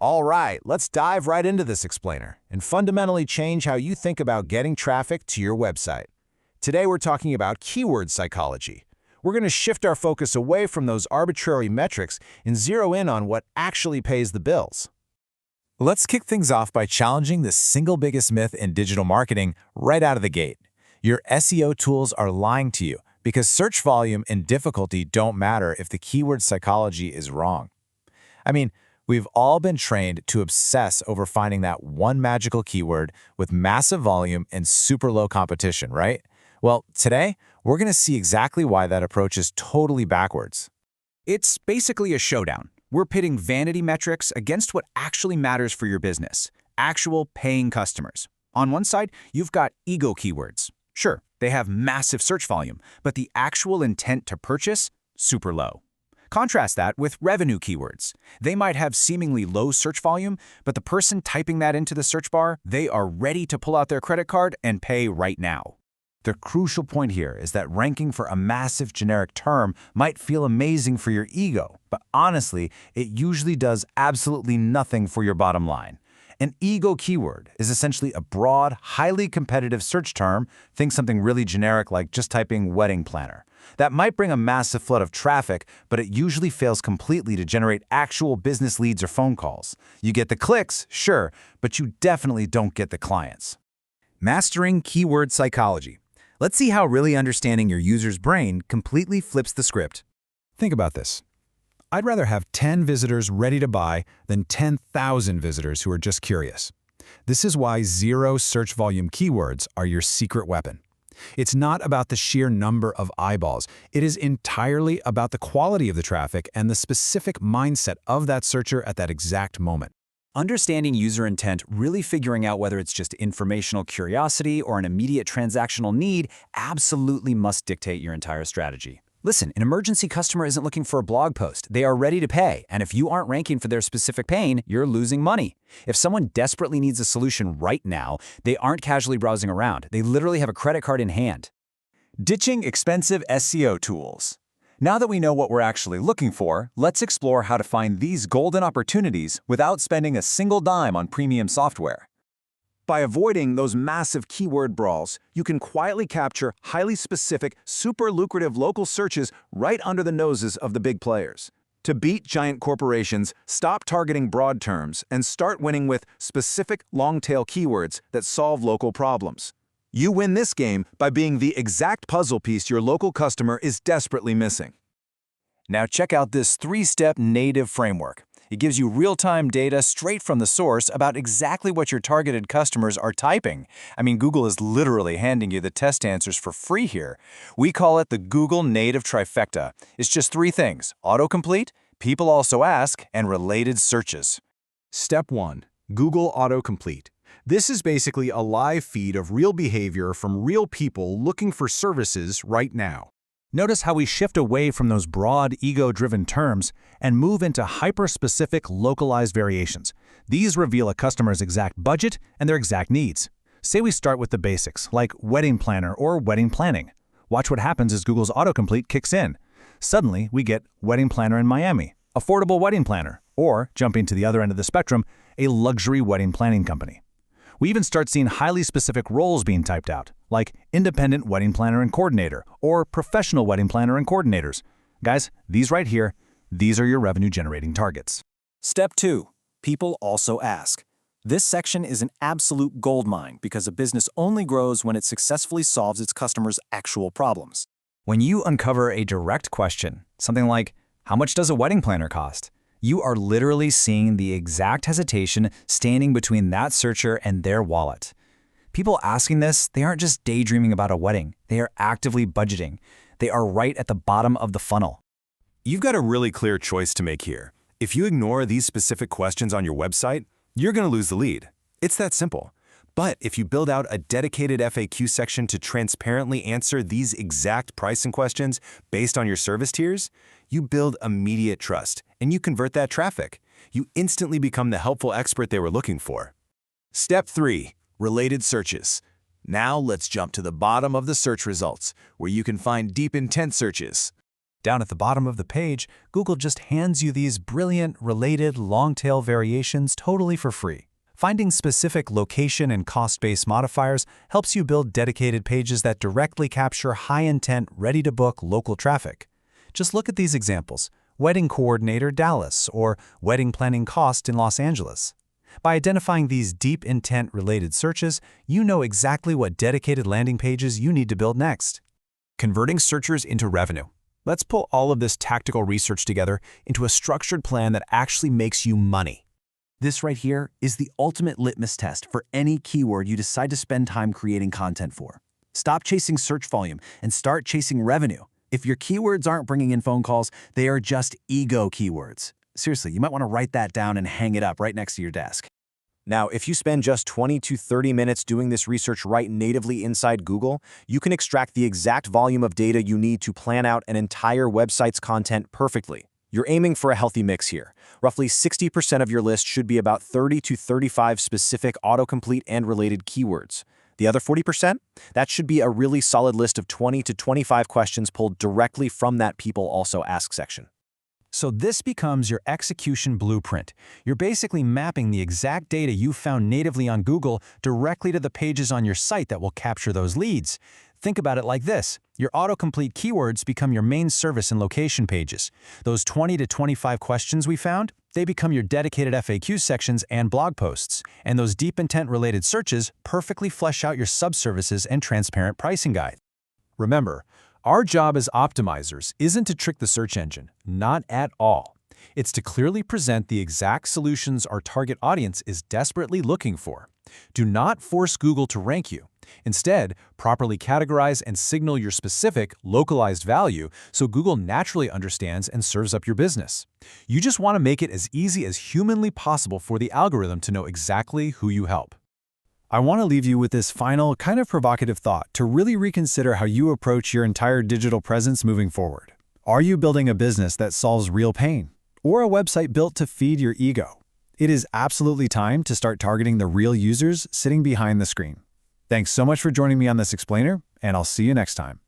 All right, let's dive right into this explainer and fundamentally change how you think about getting traffic to your website. Today we're talking about keyword psychology. We're going to shift our focus away from those arbitrary metrics and zero in on what actually pays the bills. Let's kick things off by challenging the single biggest myth in digital marketing right out of the gate. Your SEO tools are lying to you because search volume and difficulty don't matter if the keyword psychology is wrong. We've all been trained to obsess over finding that one magical keyword with massive volume and super low competition, right? Well, today, we're going to see exactly why that approach is totally backwards. It's basically a showdown. We're pitting vanity metrics against what actually matters for your business, actual paying customers. On one side, you've got ego keywords. Sure, they have massive search volume, but the actual intent to purchase, super low. Contrast that with revenue keywords. They might have seemingly low search volume, but the person typing that into the search bar, they are ready to pull out their credit card and pay right now. The crucial point here is that ranking for a massive generic term might feel amazing for your ego, but honestly, it usually does absolutely nothing for your bottom line. An ego keyword is essentially a broad, highly competitive search term. Think something really generic like just typing wedding planner. That might bring a massive flood of traffic, but it usually fails completely to generate actual business leads or phone calls. You get the clicks, sure, but you definitely don't get the clients. Mastering keyword psychology. Let's see how really understanding your user's brain completely flips the script. Think about this. I'd rather have 10 visitors ready to buy than 10,000 visitors who are just curious. This is why zero search volume keywords are your secret weapon. It's not about the sheer number of eyeballs. It is entirely about the quality of the traffic and the specific mindset of that searcher at that exact moment. Understanding user intent, really figuring out whether it's just informational curiosity or an immediate transactional need, absolutely must dictate your entire strategy. Listen, an emergency customer isn't looking for a blog post. They are ready to pay, and if you aren't ranking for their specific pain, you're losing money. If someone desperately needs a solution right now, they aren't casually browsing around. They literally have a credit card in hand. Ditching expensive SEO tools. Now that we know what we're actually looking for, let's explore how to find these golden opportunities without spending a single dime on premium software. By avoiding those massive keyword brawls, you can quietly capture highly specific, super lucrative local searches right under the noses of the big players. To beat giant corporations, stop targeting broad terms and start winning with specific long-tail keywords that solve local problems. You win this game by being the exact puzzle piece your local customer is desperately missing. Now check out this 3-step native framework. It gives you real-time data straight from the source about exactly what your targeted customers are typing. Google is literally handing you the test answers for free here. We call it the Google native trifecta. It's just 3 things: autocomplete, people also ask, and related searches. Step 1. Google Autocomplete. This is basically a live feed of real behavior from real people looking for services right now. Notice how we shift away from those broad, ego-driven terms and move into hyper-specific, localized variations. These reveal a customer's exact budget and their exact needs. Say we start with the basics, like wedding planner or wedding planning. Watch what happens as Google's autocomplete kicks in. Suddenly, we get wedding planner in Miami, affordable wedding planner, or, jumping to the other end of the spectrum, a luxury wedding planning company. We even start seeing highly specific roles being typed out, like independent wedding planner and coordinator, or professional wedding planner and coordinators. Guys, these right here, these are your revenue-generating targets. Step 2. People also ask. This section is an absolute goldmine because a business only grows when it successfully solves its customers' actual problems. When you uncover a direct question, something like, how much does a wedding planner cost? You are literally seeing the exact hesitation standing between that searcher and their wallet. People asking this, they aren't just daydreaming about a wedding. They are actively budgeting. They are right at the bottom of the funnel. You've got a really clear choice to make here. If you ignore these specific questions on your website, you're going to lose the lead. It's that simple. But if you build out a dedicated FAQ section to transparently answer these exact pricing questions based on your service tiers, you build immediate trust and you convert that traffic. You instantly become the helpful expert they were looking for. Step 3. Related searches. Now let's jump to the bottom of the search results, where you can find deep intent searches. Down at the bottom of the page, Google just hands you these brilliant, related, long-tail variations totally for free. Finding specific location and cost-based modifiers helps you build dedicated pages that directly capture high-intent, ready-to-book local traffic. Just look at these examples: Wedding Coordinator Dallas or Wedding Planning Cost in Los Angeles. By identifying these deep intent-related searches, you know exactly what dedicated landing pages you need to build next. Converting searchers into revenue. Let's pull all of this tactical research together into a structured plan that actually makes you money. This right here is the ultimate litmus test for any keyword you decide to spend time creating content for. Stop chasing search volume and start chasing revenue. If your keywords aren't bringing in phone calls, they are just ego keywords. Seriously, you might want to write that down and hang it up right next to your desk. Now, if you spend just 20 to 30 minutes doing this research right natively inside Google, you can extract the exact volume of data you need to plan out an entire website's content perfectly. You're aiming for a healthy mix here. Roughly 60% of your list should be about 30 to 35 specific autocomplete and related keywords. The other 40%? That should be a really solid list of 20 to 25 questions pulled directly from that People Also Ask section. So this becomes your execution blueprint. You're basically mapping the exact data you found natively on Google directly to the pages on your site that will capture those leads. Think about it like this. Your autocomplete keywords become your main service and location pages. Those 20 to 25 questions we found, they become your dedicated FAQ sections and blog posts. And those deep intent-related searches perfectly flesh out your subservices and transparent pricing guide. Remember, our job as optimizers isn't to trick the search engine, not at all. It's to clearly present the exact solutions our target audience is desperately looking for. Do not force Google to rank you. Instead, properly categorize and signal your specific, localized value so Google naturally understands and serves up your business. You just want to make it as easy as humanly possible for the algorithm to know exactly who you help. I want to leave you with this final, kind of provocative thought to really reconsider how you approach your entire digital presence moving forward. Are you building a business that solves real pain? Or a website built to feed your ego? It is absolutely time to start targeting the real users sitting behind the screen. Thanks so much for joining me on this explainer, and I'll see you next time.